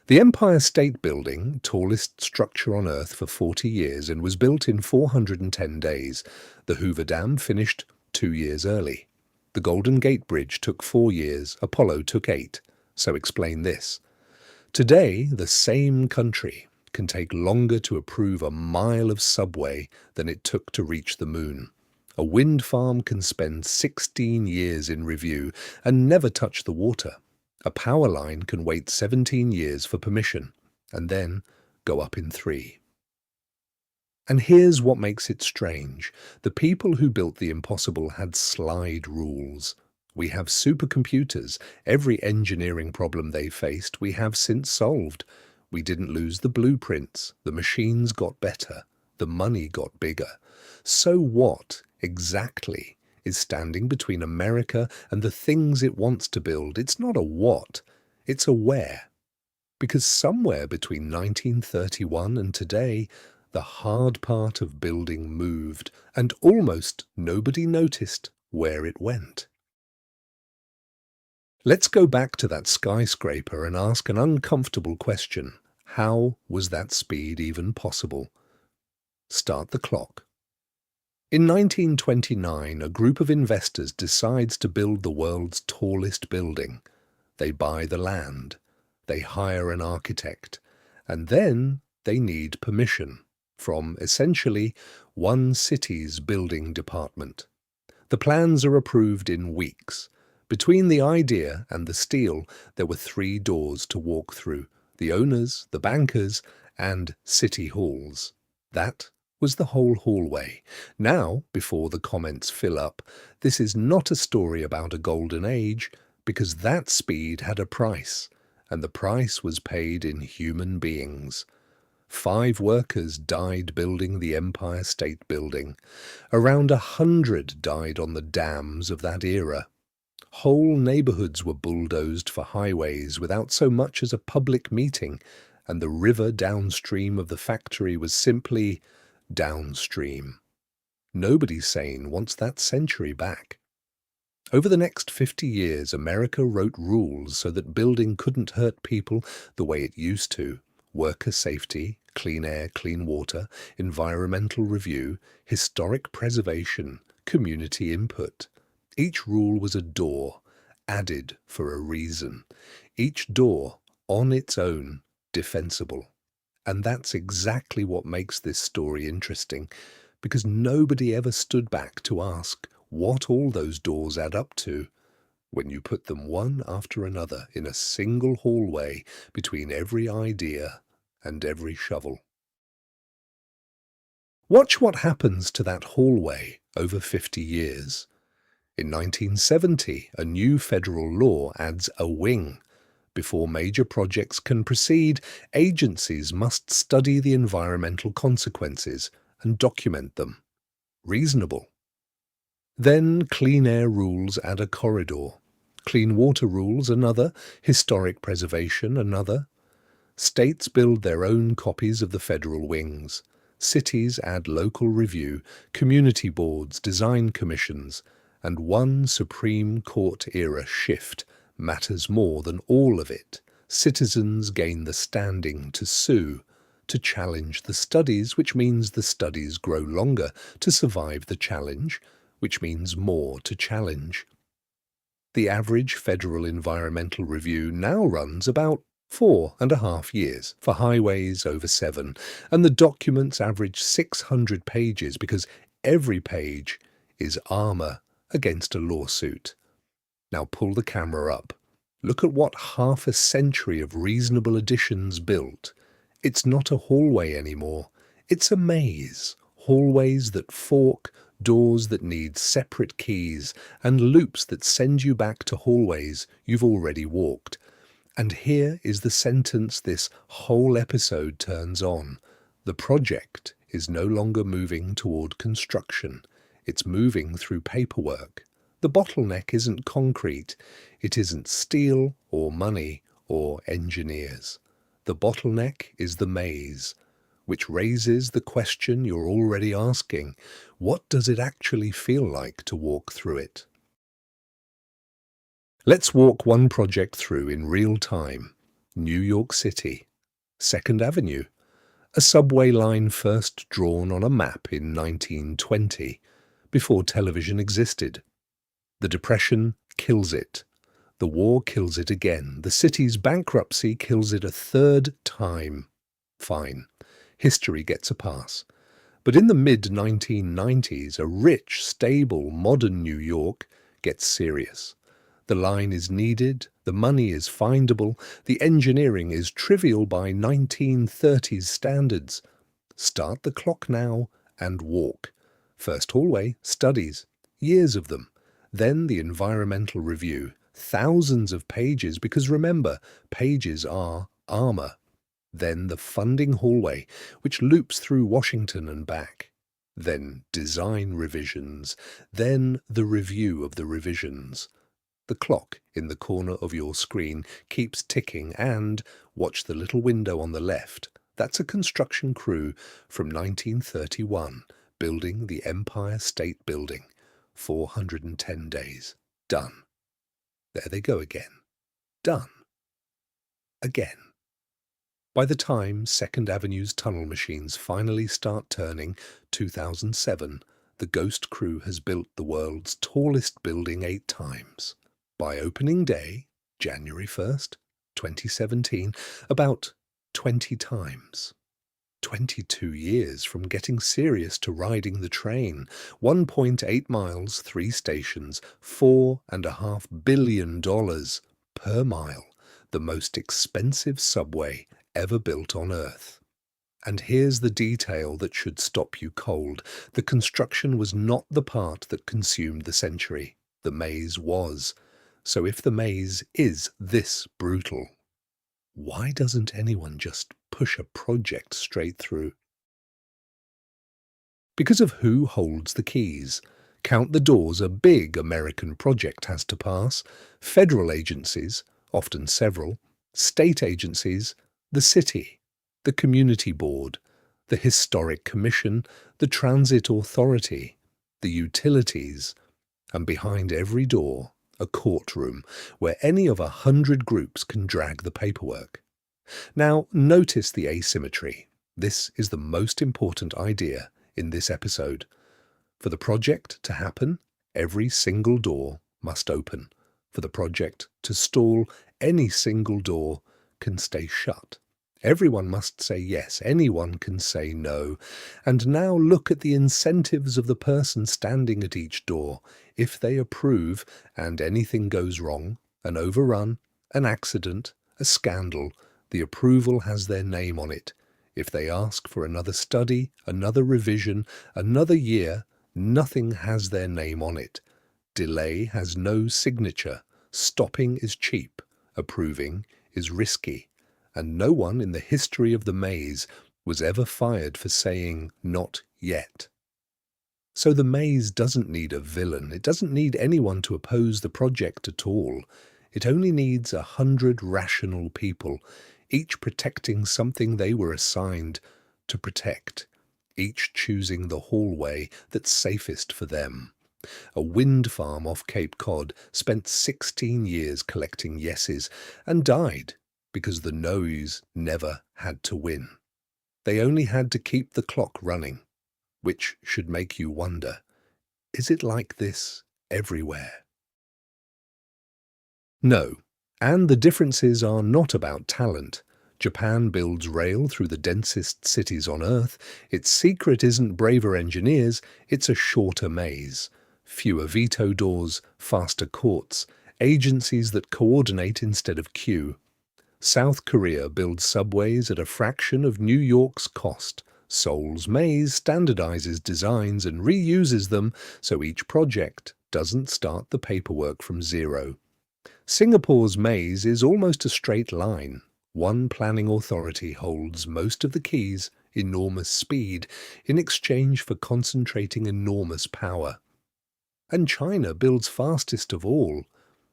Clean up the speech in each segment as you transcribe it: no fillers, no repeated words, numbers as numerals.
The Empire State Building, tallest structure on Earth for 40 years and was built in 410 days. The Hoover Dam finished 2 years early. The Golden Gate Bridge took 4 years, Apollo took 8. So explain this. Today, the same country can take longer to approve a mile of subway than it took to reach the moon. A wind farm can spend 16 years in review and never touch the water. A power line can wait 17 years for permission and then go up in 3. And here's what makes it strange. The people who built the impossible had slide rules. We have supercomputers. Every engineering problem they faced, we have since solved. We didn't lose the blueprints. The machines got better. The money got bigger. So what, exactly, is standing between America and the things it wants to build? It's not a what, it's a where. Because somewhere between 1931 and today, the hard part of building moved, and almost nobody noticed where it went. Let's go back to that skyscraper and ask an uncomfortable question. How was that speed even possible? Start the clock. In 1929, a group of investors decides to build the world's tallest building. They buy the land, they hire an architect, and then they need permission from, essentially, one city's building department. The plans are approved in weeks. Between the idea and the steel, there were 3 doors to walk through: the owners, the bankers, and city halls. That was the whole hallway. Now, before the comments fill up, this is not a story about a golden age, because that speed had a price, and the price was paid in human beings. 5 workers died building the Empire State Building. Around 100 died on the dams of that era. Whole neighborhoods were bulldozed for highways without so much as a public meeting, and the river downstream of the factory was simply downstream. Nobody sane wants that century back. Over the next 50 years, America wrote rules so that building couldn't hurt people the way it used to. Worker safety, clean air, clean water, environmental review, historic preservation, community input. Each rule was a door, added for a reason. Each door, on its own, defensible. And that's exactly what makes this story interesting, because nobody ever stood back to ask what all those doors add up to when you put them one after another in a single hallway between every idea and every shovel. Watch what happens to that hallway over 50 years. In 1970, a new federal law adds a wing. Before major projects can proceed, agencies must study the environmental consequences and document them. Reasonable. Then clean air rules add a corridor. Clean water rules another. Historic preservation another. States build their own copies of the federal wings. Cities add local review, community boards, design commissions, and one Supreme Court-era shift matters more than all of it. Citizens gain the standing to sue, to challenge the studies, which means the studies grow longer, to survive the challenge, which means more to challenge. The average federal environmental review now runs about 4.5 years, for highways over 7, and the documents average 600 pages because every page is armor against a lawsuit. Now pull the camera up. Look at what half a century of reasonable additions built. It's not a hallway anymore. It's a maze. Hallways that fork, doors that need separate keys, and loops that send you back to hallways you've already walked. And here is the sentence this whole episode turns on. The project is no longer moving toward construction. It's moving through paperwork. The bottleneck isn't concrete. It isn't steel or money or engineers. The bottleneck is the maze, which raises the question you're already asking. What does it actually feel like to walk through it? Let's walk one project through in real time. New York City. Second Avenue, a subway line first drawn on a map in 1920, before television existed. The Depression kills it. The war kills it again. The city's bankruptcy kills it a third time. Fine. History gets a pass. But in the mid-1990s, a rich, stable, modern New York gets serious. The line is needed, the money is findable, the engineering is trivial by 1930s standards. Start the clock now and walk. First hallway, studies, years of them. Then the environmental review, thousands of pages, because remember, pages are armor. Then the funding hallway, which loops through Washington and back. Then design revisions. Then the review of the revisions. The clock in the corner of your screen keeps ticking and, watch the little window on the left, that's a construction crew from 1931 building the Empire State Building. 410 days. Done. There they go again. Done. Again. By the time Second Avenue's tunnel machines finally start turning, 2007, the Ghost crew has built the world's tallest building 8 times. By opening day, January 1st, 2017, about 20 times. 22 years from getting serious to riding the train. 1.8 miles, 3 stations, $4.5 billion per mile. The most expensive subway ever built on Earth. And here's the detail that should stop you cold. The construction was not the part that consumed the century. The maze was. So if the maze is this brutal, why doesn't anyone just push a project straight through? Because of who holds the keys. Count the doors a big American project has to pass. Federal agencies, often several. State agencies, the city, the community board, the historic commission, the transit authority, the utilities, and behind every door, a courtroom where any of 100 groups can drag the paperwork. Now, notice the asymmetry. This is the most important idea in this episode. For the project to happen, every single door must open. For the project to stall, any single door can stay shut. Everyone must say yes, anyone can say no. And now look at the incentives of the person standing at each door. If they approve and anything goes wrong, an overrun, an accident, a scandal, the approval has their name on it. If they ask for another study, another revision, another year, nothing has their name on it. Delay has no signature. Stopping is cheap. Approving is risky. And no one in the history of the maze was ever fired for saying, not yet. So the maze doesn't need a villain. It doesn't need anyone to oppose the project at all. It only needs 100 rational people, each protecting something they were assigned to protect, each choosing the hallway that's safest for them. A wind farm off Cape Cod spent 16 years collecting yeses and died because the no's never had to win. They only had to keep the clock running, which should make you wonder, is it like this everywhere? No, and the differences are not about talent. Japan builds rail through the densest cities on Earth. Its secret isn't braver engineers, it's a shorter maze. Fewer veto doors, faster courts, agencies that coordinate instead of queue. South Korea builds subways at a fraction of New York's cost. Seoul's maze standardizes designs and reuses them so each project doesn't start the paperwork from zero. Singapore's maze is almost a straight line. One planning authority holds most of the keys, enormous speed, in exchange for concentrating enormous power. And China builds fastest of all.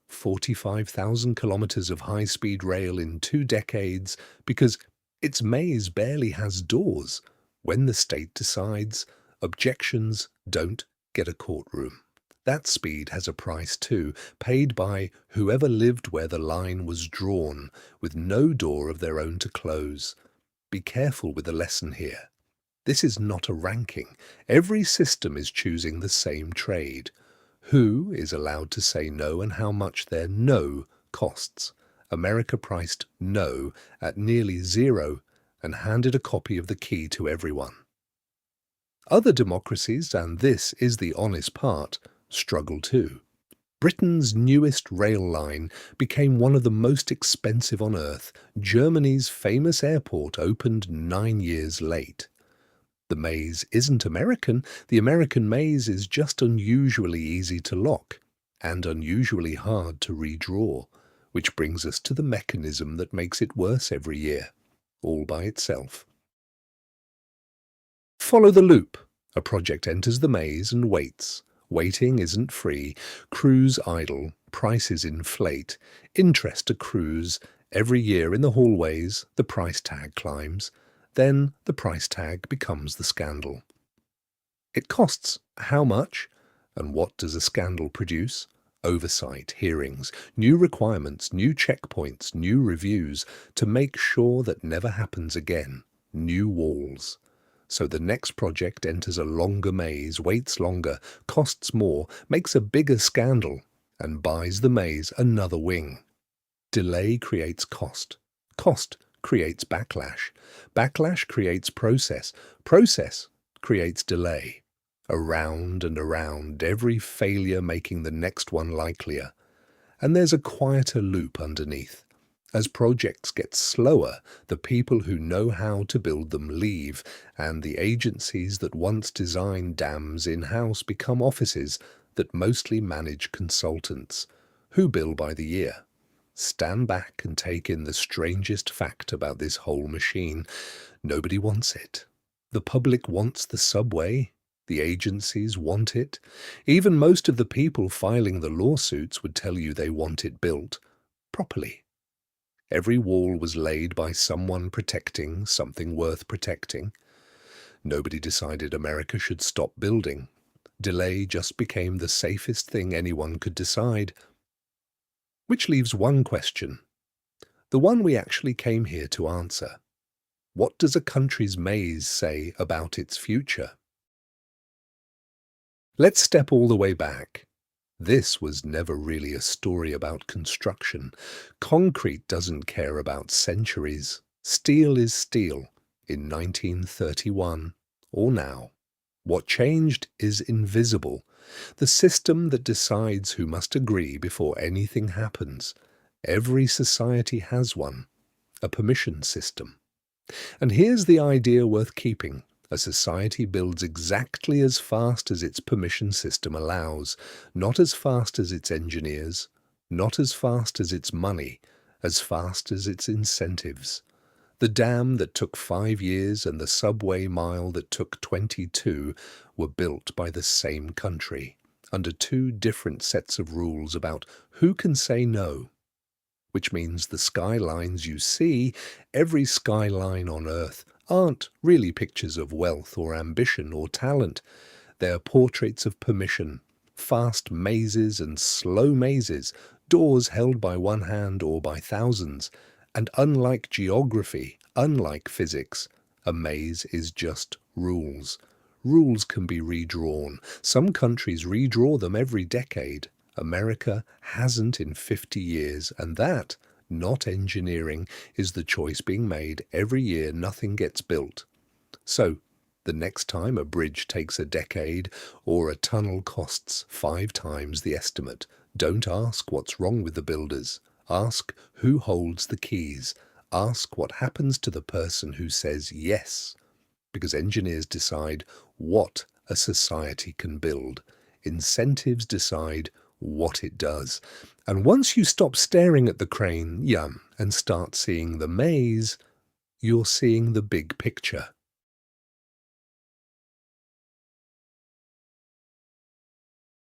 45,000 kilometers of high-speed rail in 2 decades because its maze barely has doors. When the state decides, objections don't get a courtroom. That speed has a price too, paid by whoever lived where the line was drawn, with no door of their own to close. Be careful with the lesson here. This is not a ranking. Every system is choosing the same trade. Who is allowed to say no and how much their no costs? America priced no at nearly zero and handed a copy of the key to everyone. Other democracies, and this is the honest part, struggle too. Britain's newest rail line became one of the most expensive on earth. Germany's famous airport opened 9 years late. The maze isn't American. The American maze is just unusually easy to lock and unusually hard to redraw, which brings us to the mechanism that makes it worse every year, all by itself. Follow the loop. A project enters the maze and waits. Waiting isn't free. Crews idle. Prices inflate. Interest accrues. Every year in the hallways, the price tag climbs. Then the price tag becomes the scandal. It costs how much? And what does a scandal produce? Oversight, hearings, new requirements, new checkpoints, new reviews to make sure that never happens again. New walls. So the next project enters a longer maze, waits longer, costs more, makes a bigger scandal, and buys the maze another wing. Delay creates cost. Cost creates backlash. Backlash creates process. Process creates delay. Around and around, every failure making the next one likelier. And there's a quieter loop underneath. As projects get slower, the people who know how to build them leave, and the agencies that once designed dams in-house become offices that mostly manage consultants, who bill by the year. Stand back and take in the strangest fact about this whole machine. Nobody wants it. The public wants the subway. The agencies want it. Even most of the people filing the lawsuits would tell you they want it built properly. Every wall was laid by someone protecting something worth protecting. Nobody decided America should stop building. Delay just became the safest thing anyone could decide. Which leaves one question, the one we actually came here to answer. What does a country's maze say about its future? Let's step all the way back. This was never really a story about construction. Concrete doesn't care about centuries. Steel is steel in 1931 or now. What changed is invisible. The system that decides who must agree before anything happens. Every society has one, a permission system. And here's the idea worth keeping. A society builds exactly as fast as its permission system allows, not as fast as its engineers, not as fast as its money, as fast as its incentives. The dam that took 5 years and the subway mile that took 22 were built by the same country, under 2 different sets of rules about who can say no. Which means the skylines you see, every skyline on Earth, aren't really pictures of wealth or ambition or talent. They're portraits of permission, fast mazes and slow mazes, doors held by one hand or by thousands. And unlike geography, unlike physics, a maze is just rules. Rules can be redrawn. Some countries redraw them every decade. America hasn't in 50 years, and that, not engineering, is the choice being made every year nothing gets built. So, the next time a bridge takes a decade or a tunnel costs 5 times the estimate, don't ask what's wrong with the builders. Ask who holds the keys. Ask what happens to the person who says yes. Because engineers decide what a society can build. Incentives decide what it does. And once you stop staring at the crane, and start seeing the maze, you're seeing the big picture.